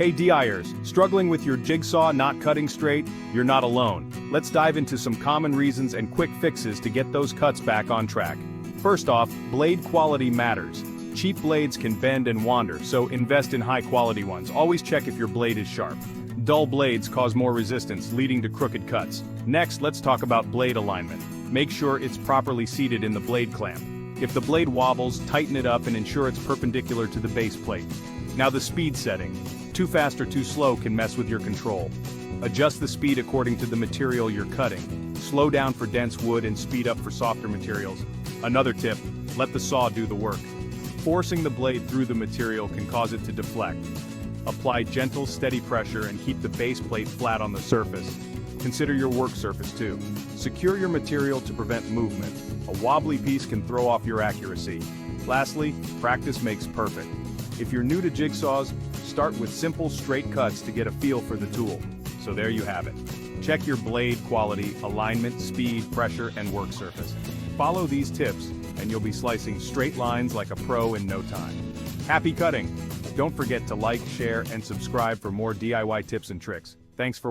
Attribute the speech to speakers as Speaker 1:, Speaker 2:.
Speaker 1: Hey DIers, struggling with your jigsaw not cutting straight? You're not alone. Let's dive into some common reasons and quick fixes to get those cuts back on track. First off, blade quality matters. Cheap blades can bend and wander, so invest in high-quality ones. Always check if your blade is sharp. Dull blades cause more resistance, leading to crooked cuts. Next, let's talk about blade alignment. Make sure it's properly seated in the blade clamp. If the blade wobbles, tighten it up and ensure it's perpendicular to the base plate. Now the speed setting. Too fast or too slow can mess with your control. Adjust the speed according to the material you're cutting. Slow down for dense wood and speed up for softer materials. Another tip, let the saw do the work. Forcing the blade through the material can cause it to deflect. Apply gentle, steady pressure and keep the base plate flat on the surface. Consider your work surface too. Secure your material to prevent movement. A wobbly piece can throw off your accuracy. Lastly, practice makes perfect. If you're new to jigsaws, start with simple straight cuts to get a feel for the tool. So there you have it. Check your blade quality, alignment, speed, pressure, and work surface. Follow these tips, and you'll be slicing straight lines like a pro in no time. Happy cutting! Don't forget to like, share, and subscribe for more DIY tips and tricks. Thanks for